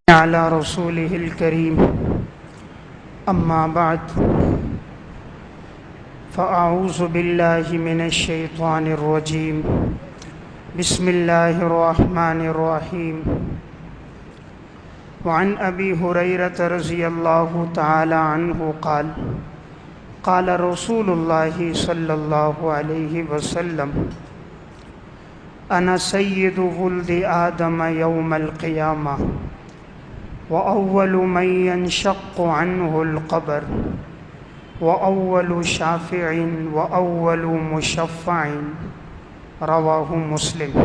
على رسوله الكريم أما بعد فأعوذ بالله من الشيطان الرجيم بسم الله الرحمن الرحيم وعن أبي هريرة رضي الله تعالى عنه قال قال رسول الله صلى الله عليه وسلم أنا سيد ولد آدم يوم القيامة وأول من ينشق عنه القبر وأول شافع وأول مشفع رواہ مسلم۔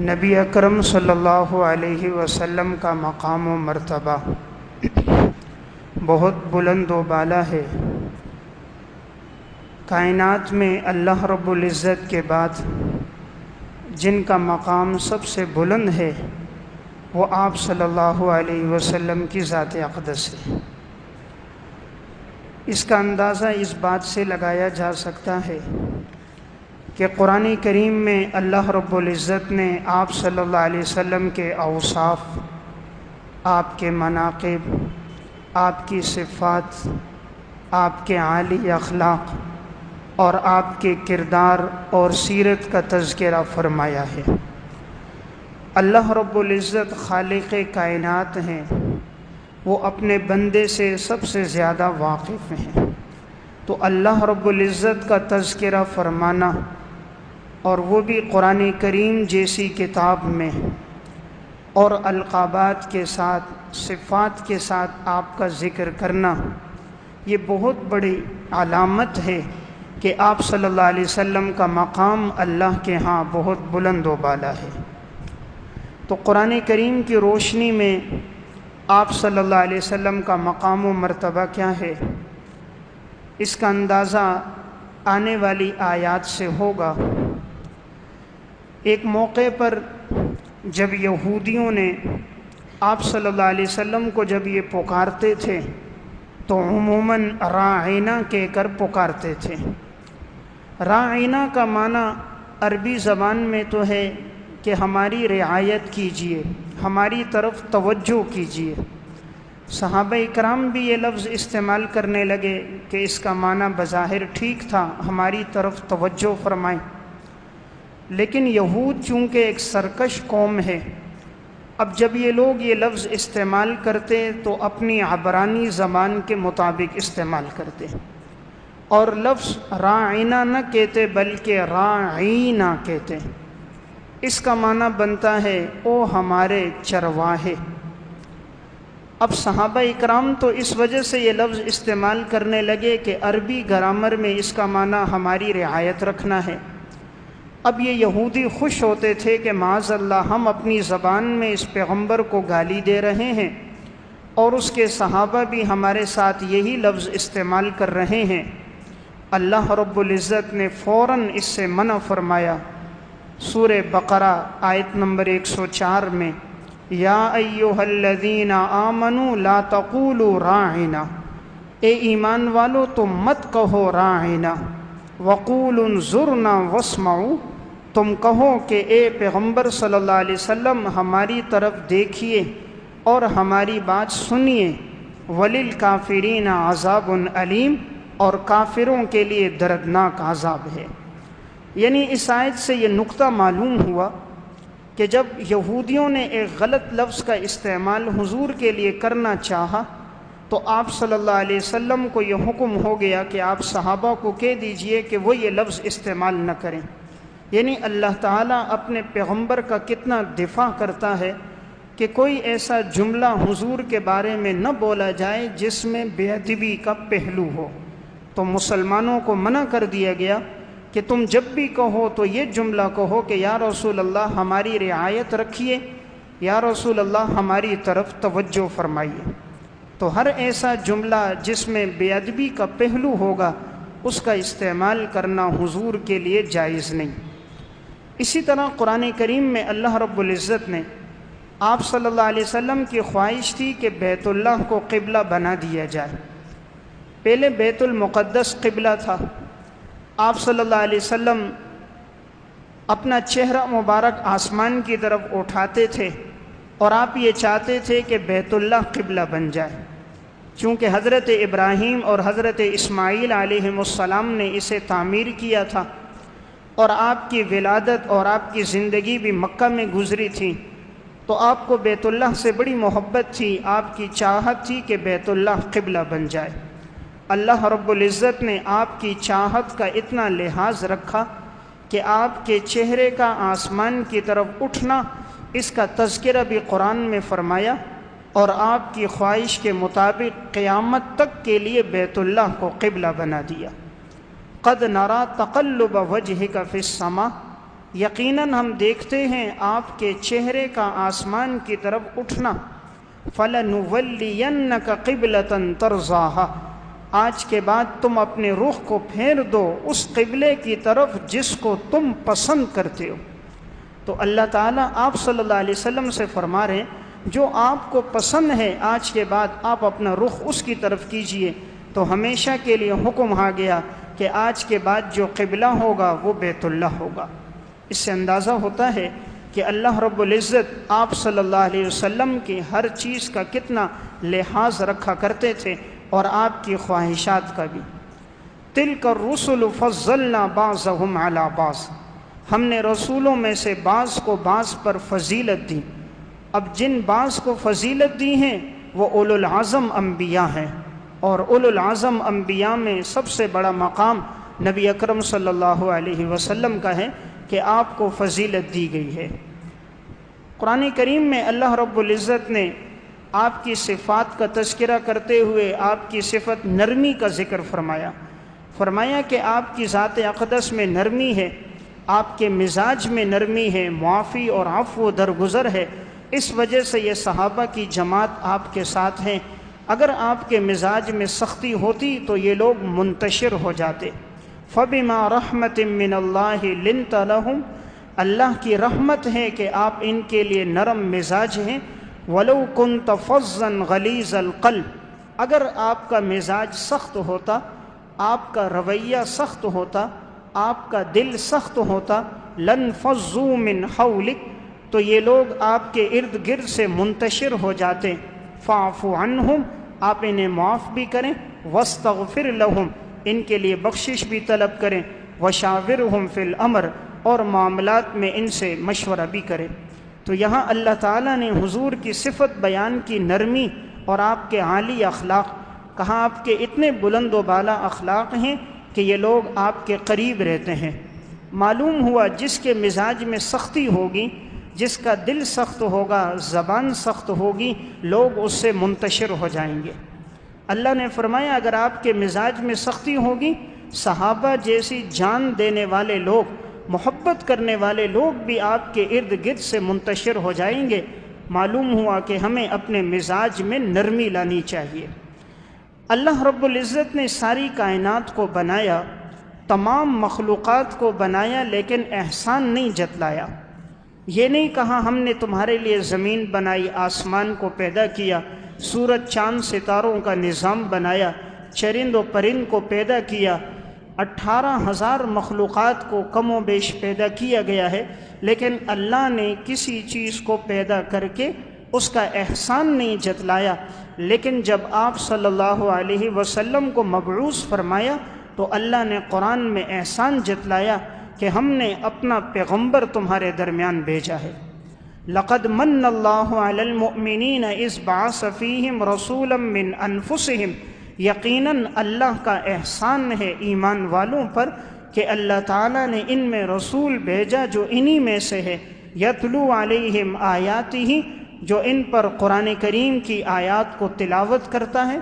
نبی اکرم صلی اللہ علیہ وسلم کا مقام و مرتبہ بہت بلند و بالا ہے۔ کائنات میں اللہ رب العزت کے بعد جن کا مقام سب سے بلند ہے وہ آپ صلی اللہ علیہ وسلم کی ذات اقدس ہے۔ اس کا اندازہ اس بات سے لگایا جا سکتا ہے کہ قرآن کریم میں اللہ رب العزت نے آپ صلی اللہ علیہ وسلم کے اوصاف، آپ کے مناقب، آپ کی صفات، آپ کے عالی اخلاق اور آپ کے کردار اور سیرت کا تذکرہ فرمایا ہے۔ اللہ رب العزت خالق کائنات ہیں، وہ اپنے بندے سے سب سے زیادہ واقف ہیں، تو اللہ رب العزت کا تذکرہ فرمانا اور وہ بھی قرآن کریم جیسی کتاب میں اور القابات کے ساتھ، صفات کے ساتھ آپ کا ذکر کرنا، یہ بہت بڑی علامت ہے کہ آپ صلی اللہ علیہ وسلم کا مقام اللہ کے ہاں بہت بلند و بالا ہے۔ تو قرآن کریم کی روشنی میں آپ صلی اللہ علیہ وسلم کا مقام و مرتبہ کیا ہے، اس کا اندازہ آنے والی آیات سے ہوگا۔ ایک موقع پر جب یہودیوں نے آپ صلی اللہ علیہ وسلم کو جب یہ پکارتے تھے تو عموماً راعینا کہہ کر پکارتے تھے۔ راعینا کا معنی عربی زبان میں تو ہے کہ ہماری رعایت کیجیے، ہماری طرف توجہ کیجیے۔ صحابہ اکرام بھی یہ لفظ استعمال کرنے لگے کہ اس کا معنی بظاہر ٹھیک تھا، ہماری طرف توجہ فرمائیں، لیکن یہود چونکہ ایک سرکش قوم ہے، اب جب یہ لوگ یہ لفظ استعمال کرتے تو اپنی عبرانی زبان کے مطابق استعمال کرتے اور لفظ راعینا نہ کہتے بلکہ راعینا کہتے۔ اس کا معنی بنتا ہے او ہمارے چرواہے۔ اب صحابہ اکرام تو اس وجہ سے یہ لفظ استعمال کرنے لگے کہ عربی گرامر میں اس کا معنی ہماری رعایت رکھنا ہے۔ اب یہ یہودی خوش ہوتے تھے کہ معاذ اللہ ہم اپنی زبان میں اس پیغمبر کو گالی دے رہے ہیں اور اس کے صحابہ بھی ہمارے ساتھ یہی لفظ استعمال کر رہے ہیں۔ اللہ رب العزت نے فوراً اس سے منع فرمایا۔ سورہ بقرہ آیت نمبر 104 میں یا ایھا الذین آمنوا لا تقولوا راعنا، اے ایمان والو تم مت کہو راعنا، وقولوا انظرنا واسمعوا، تم کہو کہ اے پیغمبر صلی اللہ علیہ وسلم ہماری طرف دیکھیے اور ہماری بات سنیے، وللکافرین عذاب علیم، اور کافروں کے لیے دردناک عذاب ہے۔ یعنی اس آیت سے یہ نقطہ معلوم ہوا کہ جب یہودیوں نے ایک غلط لفظ کا استعمال حضور کے لیے کرنا چاہا تو آپ صلی اللہ علیہ وسلم کو یہ حکم ہو گیا کہ آپ صحابہ کو کہہ دیجئے کہ وہ یہ لفظ استعمال نہ کریں۔ یعنی اللہ تعالیٰ اپنے پیغمبر کا کتنا دفاع کرتا ہے کہ کوئی ایسا جملہ حضور کے بارے میں نہ بولا جائے جس میں بے ادبی کا پہلو ہو۔ تو مسلمانوں کو منع کر دیا گیا کہ تم جب بھی کہو تو یہ جملہ کہو کہ یا رسول اللہ ہماری رعایت رکھیے، یا رسول اللہ ہماری طرف توجہ فرمائیے۔ تو ہر ایسا جملہ جس میں بے ادبی کا پہلو ہوگا اس کا استعمال کرنا حضور کے لیے جائز نہیں۔ اسی طرح قرآن کریم میں اللہ رب العزت نے آپ صلی اللہ علیہ وسلم کی خواہش تھی کہ بیت اللہ کو قبلہ بنا دیا جائے۔ پہلے بیت المقدس قبلہ تھا، آپ صلی اللہ علیہ وسلم اپنا چہرہ مبارک آسمان کی طرف اٹھاتے تھے اور آپ یہ چاہتے تھے کہ بیت اللہ قبلہ بن جائے، چونکہ حضرت ابراہیم اور حضرت اسماعیل علیہم السلام نے اسے تعمیر کیا تھا اور آپ کی ولادت اور آپ کی زندگی بھی مکہ میں گزری تھی، تو آپ کو بیت اللہ سے بڑی محبت تھی، آپ کی چاہت تھی کہ بیت اللہ قبلہ بن جائے۔ اللہ رب العزت نے آپ کی چاہت کا اتنا لحاظ رکھا کہ آپ کے چہرے کا آسمان کی طرف اٹھنا، اس کا تذکرہ بھی قرآن میں فرمایا، اور آپ کی خواہش کے مطابق قیامت تک کے لیے بیت اللہ کو قبلہ بنا دیا۔ قد نرا تقلب وجہک فی السماء، یقیناً ہم دیکھتے ہیں آپ کے چہرے کا آسمان کی طرف اٹھنا، فلنولینک قبلۃ ترضاها، آج کے بعد تم اپنے رخ کو پھیر دو اس قبلے کی طرف جس کو تم پسند کرتے ہو۔ تو اللہ تعالیٰ آپ صلی اللہ علیہ وسلم سے فرما رہے ہیں جو آپ کو پسند ہے آج کے بعد آپ اپنا رخ اس کی طرف کیجئے۔ تو ہمیشہ کے لیے حکم آ گیا کہ آج کے بعد جو قبلہ ہوگا وہ بیت اللہ ہوگا۔ اس سے اندازہ ہوتا ہے کہ اللہ رب العزت آپ صلی اللہ علیہ وسلم کی ہر چیز کا کتنا لحاظ رکھا کرتے تھے، اور آپ کی خواہشات کا بھی۔ تلک الرسل فضلنا بعضهم علی بعض، ہم نے رسولوں میں سے بعض کو بعض پر فضیلت دی۔ اب جن بعض کو فضیلت دی ہیں وہ اولو العزم انبیاء ہیں، اور اولو العزم انبیاء میں سب سے بڑا مقام نبی اکرم صلی اللہ علیہ وسلم کا ہے کہ آپ کو فضیلت دی گئی ہے۔ قرآن کریم میں اللہ رب العزت نے آپ کی صفات کا تذکرہ کرتے ہوئے آپ کی صفت نرمی کا ذکر فرمایا کہ آپ کی ذات اقدس میں نرمی ہے، آپ کے مزاج میں نرمی ہے، معافی اور عفو و درگزر ہے۔ اس وجہ سے یہ صحابہ کی جماعت آپ کے ساتھ ہیں۔ اگر آپ کے مزاج میں سختی ہوتی تو یہ لوگ منتشر ہو جاتے۔ فَبِمَا رَحْمَةٍ مِّنَ اللَّهِ لِنْتَ لَهُمْ، اللہ کی رحمت ہے کہ آپ ان کے لیے نرم مزاج ہیں۔ وَلَوْ كُنْتَ فَظًّا غَلِيظَ الْقَلْبِ، اگر آپ کا مزاج سخت ہوتا، آپ کا رویہ سخت ہوتا، آپ کا دل سخت ہوتا، لَنْفَضُّوا مِنْ حَوْلِكَ، تو یہ لوگ آپ کے ارد گرد سے منتشر ہو جاتے۔ فَاعْفُ عَنْهُمْ، آپ انہیں معاف بھی کریں، وَاسْتَغْفِرْ لَهُمْ، ان کے لیے بخشش بھی طلب کریں، وَشَاوِرْهُمْ فِي الْأَمْرِ، اور معاملات میں ان سے مشورہ بھی کریں۔ تو یہاں اللہ تعالیٰ نے حضور کی صفت بیان کی نرمی اور آپ کے عالی اخلاق، کہاں آپ کے اتنے بلند و بالا اخلاق ہیں کہ یہ لوگ آپ کے قریب رہتے ہیں۔ معلوم ہوا جس کے مزاج میں سختی ہوگی، جس کا دل سخت ہوگا، زبان سخت ہوگی، لوگ اس سے منتشر ہو جائیں گے۔ اللہ نے فرمایا اگر آپ کے مزاج میں سختی ہوگی، صحابہ جیسی جان دینے والے لوگ، محبت کرنے والے لوگ بھی آپ کے ارد گرد سے منتشر ہو جائیں گے۔ معلوم ہوا کہ ہمیں اپنے مزاج میں نرمی لانی چاہیے۔ اللہ رب العزت نے ساری کائنات کو بنایا، تمام مخلوقات کو بنایا، لیکن احسان نہیں جتلایا۔ یہ نہیں کہا ہم نے تمہارے لیے زمین بنائی، آسمان کو پیدا کیا، سورج چاند ستاروں کا نظام بنایا، چرند و پرند کو پیدا کیا، 18,000 مخلوقات کو کم و بیش پیدا کیا گیا ہے، لیکن اللہ نے کسی چیز کو پیدا کر کے اس کا احسان نہیں جتلایا۔ لیکن جب آپ صلی اللہ علیہ وسلم کو مبعوث فرمایا تو اللہ نے قرآن میں احسان جتلایا کہ ہم نے اپنا پیغمبر تمہارے درمیان بھیجا ہے۔ لقد من اللہ علی المؤمنین اذ بعث فیہم رسولا من انفسہم، یقیناً اللہ کا احسان ہے ایمان والوں پر کہ اللہ تعالیٰ نے ان میں رسول بھیجا جو انہی میں سے ہے، یتلو علیہم آیاتہ، جو ان پر قرآن کریم کی آیات کو تلاوت کرتا ہے،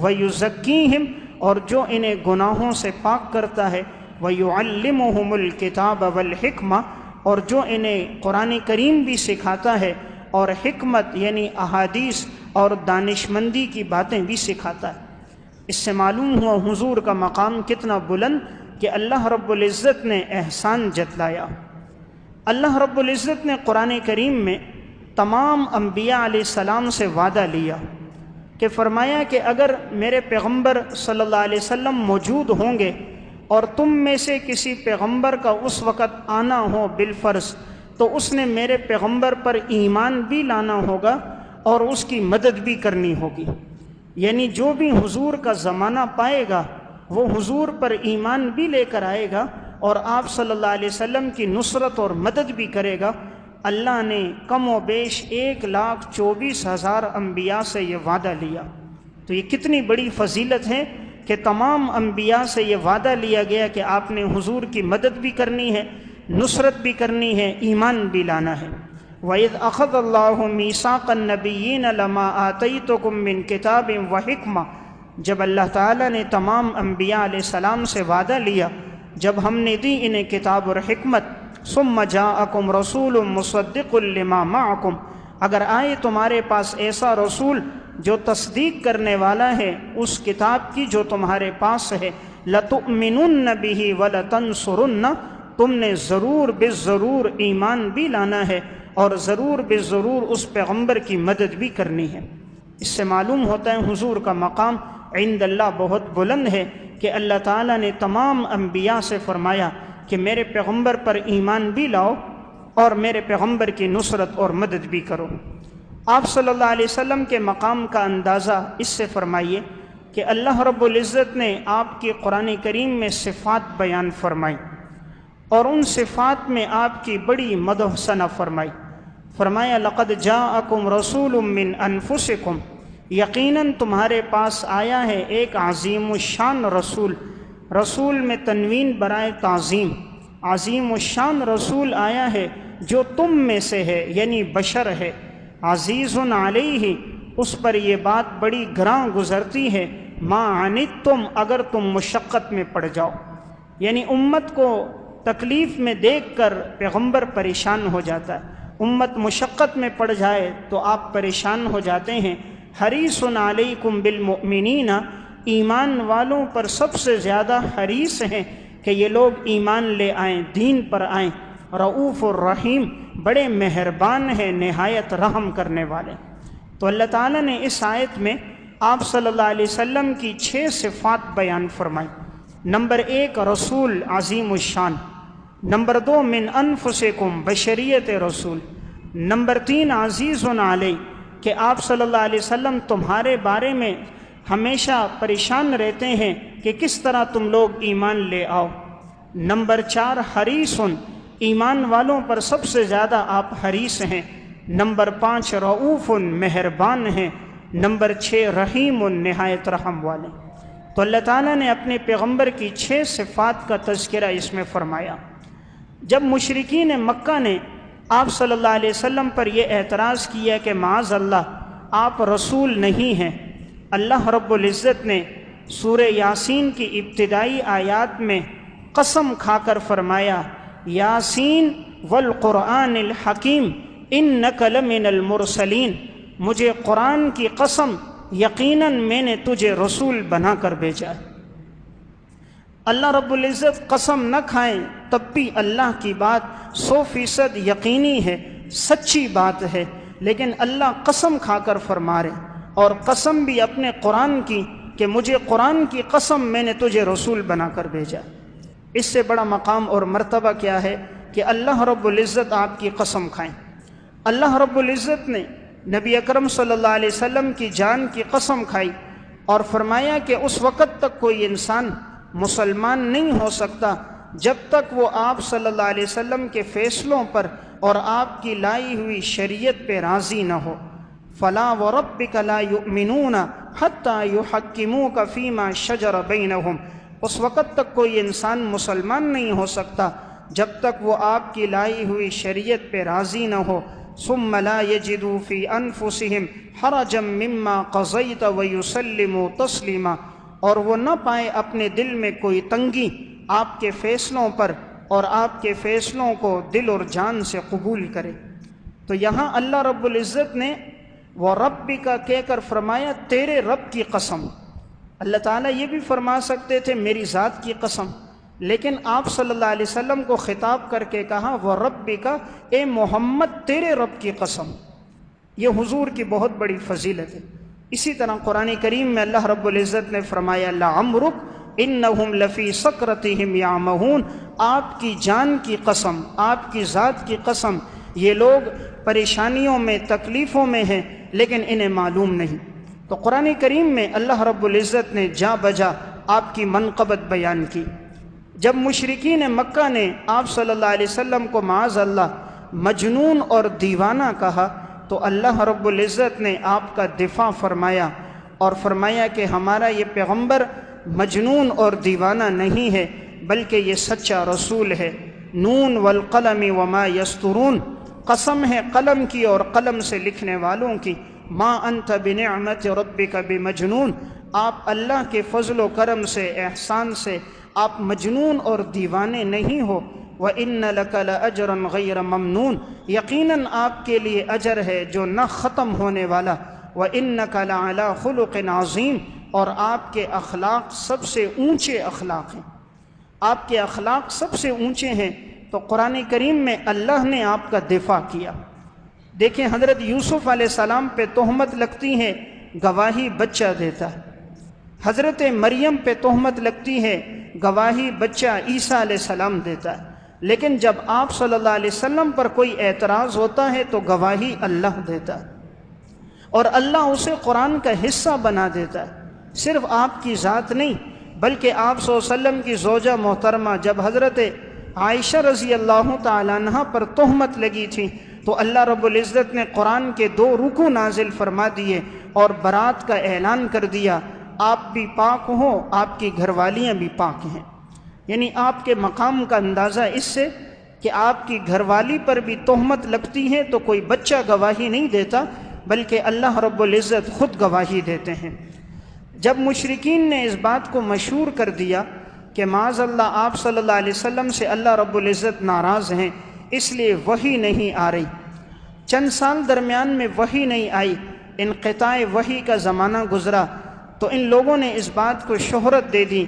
ویزکیہم، اور جو انہیں گناہوں سے پاک کرتا ہے، ویعلمہم الکتاب والحکمہ، اور جو انہیں قرآن کریم بھی سکھاتا ہے اور حکمت یعنی احادیث اور دانشمندی کی باتیں بھی سکھاتا ہے۔ اس سے معلوم ہوا حضور کا مقام کتنا بلند کہ اللہ رب العزت نے احسان جتلایا۔ اللہ رب العزت نے قرآن کریم میں تمام انبیاء علیہ السلام سے وعدہ لیا کہ فرمایا کہ اگر میرے پیغمبر صلی اللہ علیہ وسلم موجود ہوں گے اور تم میں سے کسی پیغمبر کا اس وقت آنا ہو بالفرض تو اس نے میرے پیغمبر پر ایمان بھی لانا ہوگا اور اس کی مدد بھی کرنی ہوگی۔ یعنی جو بھی حضور کا زمانہ پائے گا وہ حضور پر ایمان بھی لے کر آئے گا اور آپ صلی اللہ علیہ وسلم کی نصرت اور مدد بھی کرے گا۔ اللہ نے کم و بیش 1,24,000 انبیاء سے یہ وعدہ لیا۔ تو یہ کتنی بڑی فضیلت ہے کہ تمام انبیاء سے یہ وعدہ لیا گیا کہ آپ نے حضور کی مدد بھی کرنی ہے، نصرت بھی کرنی ہے، ایمان بھی لانا ہے۔ وَإِذْ أَخَذَ اللَّهُ مِيثَاقَ النَّبِيِّينَ لَمَا آتَيْتُكُم مِّن كِتَابٍ وَحِكْمَةٍ، جب اللہ تعالیٰ نے تمام انبیاء علیہ السلام سے وعدہ لیا، جب ہم نے دی انہیں کتاب اور حکمت، ثُمَّ جَاءَكُمْ رَسُولٌ مُصَدِّقٌ لِّمَا مَعَكُمْ، اگر آئے تمہارے پاس ایسا رسول جو تصدیق کرنے والا ہے اس کتاب کی جو تمہارے پاس ہے، لَتُؤْمِنُنَّ بِهِ وَلَتَنْصُرُنَّ، تم نے ضرور بالضرور ایمان بھی لانا ہے اور ضرور بالضرور اس پیغمبر کی مدد بھی کرنی ہے۔ اس سے معلوم ہوتا ہے حضور کا مقام عند اللہ بہت بلند ہے کہ اللہ تعالیٰ نے تمام انبیاء سے فرمایا کہ میرے پیغمبر پر ایمان بھی لاؤ اور میرے پیغمبر کی نصرت اور مدد بھی کرو۔ آپ صلی اللہ علیہ وسلم کے مقام کا اندازہ اس سے فرمائیے کہ اللہ رب العزت نے آپ کی قرآن کریم میں صفات بیان فرمائی اور ان صفات میں آپ کی بڑی مدح ثنا فرمائی۔ فرمایا لقد جاءکم رسول من انفسکم، یقیناً تمہارے پاس آیا ہے ایک عظیم الشان رسول، رسول میں تنوین برائے تعظیم، عظیم الشان رسول آیا ہے جو تم میں سے ہے، یعنی بشر ہے۔ عزیز علیہ، اس پر یہ بات بڑی گراں گزرتی ہے، ما عنتم، اگر تم مشقت میں پڑ جاؤ، یعنی امت کو تکلیف میں دیکھ کر پیغمبر پریشان ہو جاتا ہے، امت مشقت میں پڑ جائے تو آپ پریشان ہو جاتے ہیں۔ حریص علیکم بالمؤمنین، ایمان والوں پر سب سے زیادہ حریص ہیں کہ یہ لوگ ایمان لے آئیں، دین پر آئیں۔ رؤوف الرحیم، بڑے مہربان ہیں، نہایت رحم کرنے والے۔ تو اللہ تعالیٰ نے اس آیت میں آپ صلی اللہ علیہ وسلم کی 6 صفات بیان فرمائی۔ نمبر 1 رسول عظیم الشان، نمبر 2 من انفسکم، بشریت رسول، نمبر 3 عزیز علیہ، کہ آپ صلی اللہ علیہ وسلم تمہارے بارے میں ہمیشہ پریشان رہتے ہیں کہ کس طرح تم لوگ ایمان لے آؤ۔ نمبر 4 حریص، ایمان والوں پر سب سے زیادہ آپ حریص ہیں۔ نمبر 5 رؤوف، مہربان ہیں۔ نمبر 6 رحیم، نہایت رحم والے۔ تو اللہ تعالیٰ نے اپنے پیغمبر کی 6 صفات کا تذکرہ اس میں فرمایا۔ جب مشرکین مکہ نے آپ صلی اللہ علیہ وسلم پر یہ اعتراض کیا کہ معاذ اللہ آپ رسول نہیں ہیں، اللہ رب العزت نے سورہ یاسین کی ابتدائی آیات میں قسم کھا کر فرمایا یاسین والقرآن الحکیم انک لمن المرسلین، مجھے قرآن کی قسم، یقیناً میں نے تجھے رسول بنا کر بھیجا ہے۔ اللہ رب العزت قسم نہ کھائیں تب بھی اللہ کی بات 100% یقینی ہے، سچی بات ہے، لیکن اللہ قسم کھا کر فرما رہے، اور قسم بھی اپنے قرآن کی کہ مجھے قرآن کی قسم میں نے تجھے رسول بنا کر بھیجا۔ اس سے بڑا مقام اور مرتبہ کیا ہے کہ اللہ رب العزت آپ کی قسم کھائیں۔ اللہ رب العزت نے نبی اکرم صلی اللہ علیہ وسلم کی جان کی قسم کھائی اور فرمایا کہ اس وقت تک کوئی انسان مسلمان نہیں ہو سکتا جب تک وہ آپ صلی اللہ علیہ وسلم کے فیصلوں پر اور آپ کی لائی ہوئی شریعت پہ راضی نہ ہو۔ فلا وربک لا یؤمنون حتی یحکموک فیما شجر بینہم، اس وقت تک کوئی انسان مسلمان نہیں ہو سکتا جب تک وہ آپ کی لائی ہوئی شریعت پہ راضی نہ ہو۔ ثم لا یجدوا فی انفسہم حرجا مما قضیت ویسلموا تسلیما، اور وہ نہ پائے اپنے دل میں کوئی تنگی آپ کے فیصلوں پر اور آپ کے فیصلوں کو دل اور جان سے قبول کرے۔ تو یہاں اللہ رب العزت نے وَرَبِّكَ کہہ کر فرمایا تیرے رب کی قسم۔ اللہ تعالیٰ یہ بھی فرما سکتے تھے میری ذات کی قسم، لیکن آپ صلی اللہ علیہ وسلم کو خطاب کر کے کہا وَرَبِّكَ، اے محمد تیرے رب کی قسم۔ یہ حضور کی بہت بڑی فضیلت ہے۔ اسی طرح قرآن کریم میں اللہ رب العزت نے فرمایا لَعَمْرُكَ انہم لفی سکرتہم یعمہون، آپ کی جان کی قسم، آپ کی ذات کی قسم، یہ لوگ پریشانیوں میں، تکلیفوں میں ہیں لیکن انہیں معلوم نہیں۔ تو قرآن کریم میں اللہ رب العزت نے جا بجا آپ کی منقبت بیان کی۔ جب مشرکین مکہ نے آپ صلی اللہ علیہ وسلم کو معاذ اللہ مجنون اور دیوانہ کہا تو اللہ رب العزت نے آپ کا دفاع فرمایا اور فرمایا کہ ہمارا یہ پیغمبر مجنون اور دیوانہ نہیں ہے بلکہ یہ سچا رسول ہے۔ نون والقلم وما یسطرون، قسم ہے قلم کی اور قلم سے لکھنے والوں کی، ما انت بنعمت ربک بمجنون، آپ اللہ کے فضل و کرم سے، احسان سے آپ مجنون اور دیوانے نہیں ہو۔ وَإِنَّ لَكَ لَأَجْرًا غَيْرَ مَمْنُونَ، یقیناً آپ کے لیے اجر ہے جو نہ ختم ہونے والا۔ وَإِنَّكَ لَعَلَىٰ خُلُقٍ عَظِيمٍ، اور آپ کے اخلاق سب سے اونچے اخلاق ہیں، آپ کے اخلاق سب سے اونچے ہیں۔ تو قرآن کریم میں اللہ نے آپ کا دفاع کیا۔ دیکھیں حضرت یوسف علیہ السلام پہ تہمت لگتی ہے، گواہی بچہ دیتا ہے۔ حضرت مریم پہ تہمت لگتی ہے، گواہی بچہ عیسیٰ علیہ السلام دیتا ہے۔ لیکن جب آپ صلی اللہ علیہ وسلم پر کوئی اعتراض ہوتا ہے تو گواہی اللہ دیتا ہے، اور اللہ اسے قرآن کا حصہ بنا دیتا ہے۔ صرف آپ کی ذات نہیں بلکہ آپ صلی اللہ علیہ وسلم کی زوجہ محترمہ جب حضرت عائشہ رضی اللہ تعالیٰ عنہ پر تہمت لگی تھی تو اللہ رب العزت نے قرآن کے 2 رکوع نازل فرما دیے اور برات کا اعلان کر دیا، آپ بھی پاک ہوں، آپ کی گھر والیاں بھی پاک ہیں۔ یعنی آپ کے مقام کا اندازہ اس سے کہ آپ کی گھر والی پر بھی تہمت لگتی ہے تو کوئی بچہ گواہی نہیں دیتا بلکہ اللہ رب العزت خود گواہی دیتے ہیں۔ جب مشرکین نے اس بات کو مشہور کر دیا کہ معاذ اللہ آپ صلی اللہ علیہ وسلم سے اللہ رب العزت ناراض ہیں اس لیے وحی نہیں آ رہی، چند سال درمیان میں وحی نہیں آئی، انقطاع وحی کا زمانہ گزرا، تو ان لوگوں نے اس بات کو شہرت دے دی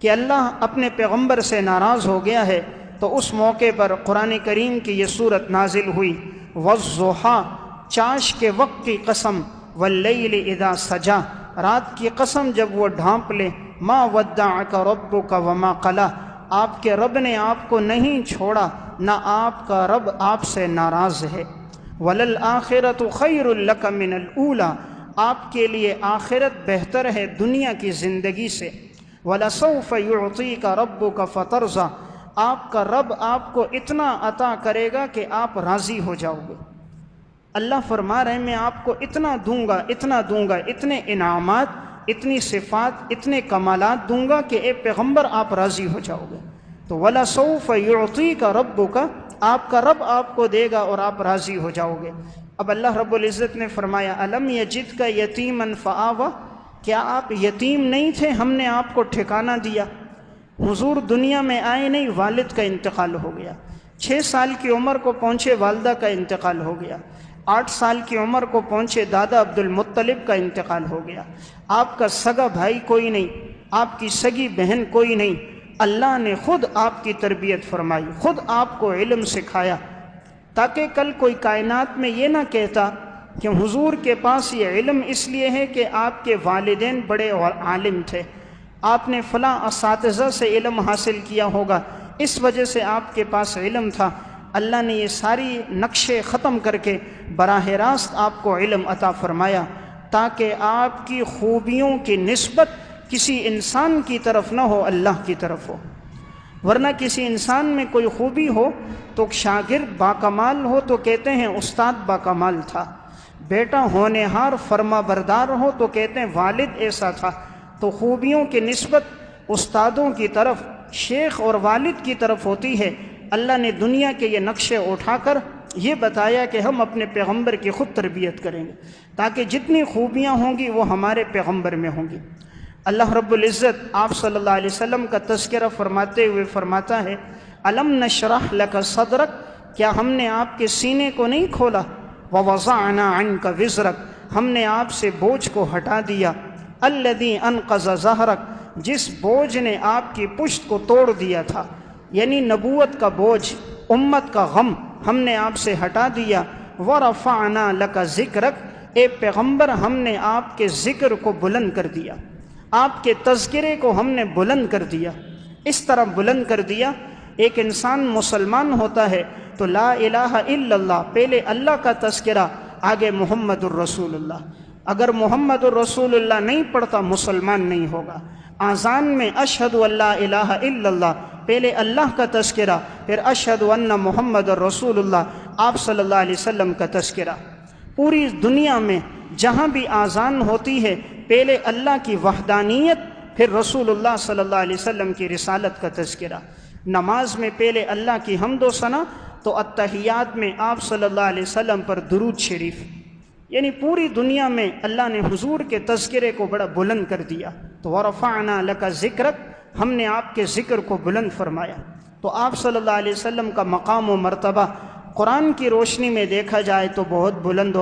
کہ اللہ اپنے پیغمبر سے ناراض ہو گیا ہے۔ تو اس موقع پر قرآن کریم کی یہ صورت نازل ہوئی، والضحیٰ، چاش کے وقت کی قسم، واللیل اذا سجا، رات کی قسم جب وہ ڈھانپ لے، ما ودعک ربک وما قلی، آپ کے رب نے آپ کو نہیں چھوڑا، نہ آپ کا رب آپ سے ناراض ہے۔ وللآخرۃ خیر لک من الاولی، آپ کے لیے آخرت بہتر ہے دنیا کی زندگی سے۔ وَلَسَوْفَ يُعْطِيكَ رَبُّكَ فَتَرْضَىٰ، آپ کا رب آپ کو اتنا عطا کرے گا کہ آپ راضی ہو جاؤ گے۔ اللہ فرما رہے ہیں میں آپ کو اتنا دوں گا، اتنا دوں گا، اتنے انعامات، اتنی صفات، اتنے کمالات دوں گا کہ اے پیغمبر آپ راضی ہو جاؤ گے۔ تو وَلَسَوْفَ يُعْطِيكَ رَبُّكَ، آپ کا رب آپ کو دے گا اور آپ راضی ہو جاؤ گے۔ اب اللہ رب العزت نے فرمایا الم یجدک یتیما فآویٰ، کیا آپ یتیم نہیں تھے، ہم نے آپ کو ٹھکانہ دیا۔ حضور دنیا میں آئے نہیں، والد کا انتقال ہو گیا، 6 سال کی عمر کو پہنچے والدہ کا انتقال ہو گیا، 8 سال کی عمر کو پہنچے دادا عبد المطلب کا انتقال ہو گیا، آپ کا سگا بھائی کوئی نہیں، آپ کی سگی بہن کوئی نہیں، اللہ نے خود آپ کی تربیت فرمائی، خود آپ کو علم سکھایا، تاکہ کل کوئی کائنات میں یہ نہ کہتا کہ حضور کے پاس یہ علم اس لیے ہے کہ آپ کے والدین بڑے عالم تھے، آپ نے فلاں اساتذہ سے علم حاصل کیا ہوگا اس وجہ سے آپ کے پاس علم تھا۔ اللہ نے یہ ساری نقشے ختم کر کے براہ راست آپ کو علم عطا فرمایا تاکہ آپ کی خوبیوں کی نسبت کسی انسان کی طرف نہ ہو، اللہ کی طرف ہو۔ ورنہ کسی انسان میں کوئی خوبی ہو تو شاگرد باکمال ہو تو کہتے ہیں استاد باکمال تھا، بیٹا ہونہار فرما بردار ہو تو کہتے ہیں والد ایسا تھا۔ تو خوبیوں کی نسبت استادوں کی طرف، شیخ اور والد کی طرف ہوتی ہے۔ اللہ نے دنیا کے یہ نقشے اٹھا کر یہ بتایا کہ ہم اپنے پیغمبر کی خود تربیت کریں گے تاکہ جتنی خوبیاں ہوں گی وہ ہمارے پیغمبر میں ہوں گی۔ اللہ رب العزت آپ صلی اللہ علیہ وسلم کا تذکرہ فرماتے ہوئے فرماتا ہے الم نشرح لک صدرک، کیا ہم نے آپ کے سینے کو نہیں کھولا، ووضعنا عنک وزرک، ہم نے آپ سے بوجھ کو ہٹا دیا، الذی انقض ظہرک، جس بوجھ نے آپ کی پشت کو توڑ دیا تھا، یعنی نبوت کا بوجھ، امت کا غم ہم نے آپ سے ہٹا دیا، ورفعنا لک ذکرک، اے پیغمبر ہم نے آپ کے ذکر کو بلند کر دیا۔ آپ کے تذکرے کو ہم نے بلند کر دیا، اس طرح بلند کر دیا۔ ایک انسان مسلمان ہوتا ہے تو لا الہ الا اللہ، پہلے اللہ کا تذکرہ، آگے محمد الرسول اللہ۔ اگر محمد الرسول اللہ نہیں پڑھتا مسلمان نہیں ہوگا۔ آذان میں اشہد ان لا الہ الا اللہ، پہلے اللہ کا تذکرہ، پھر اشہد ان محمد الرسول اللہ، آپ صلی اللہ علیہ وسلم کا تذکرہ۔ پوری دنیا میں جہاں بھی آذان ہوتی ہے پہلے اللہ کی وحدانیت، پھر رسول اللہ صلی اللہ علیہ وسلم کی رسالت کا تذکرہ۔ نماز میں پہلے اللہ کی حمد و ثنا، تو اتحیات میں آپ صلی اللہ علیہ وسلم پر درود شریف۔ یعنی پوری دنیا میں اللہ نے حضور کے تذکرے کو بڑا بلند کر دیا۔ تو وَرَفَعْنَا لَكَ ذِكْرَكَ، ہم نے آپ کے ذکر کو بلند فرمایا۔ تو آپ صلی اللہ علیہ وسلم کا مقام و مرتبہ قرآن کی روشنی میں دیکھا جائے تو بہت بلند و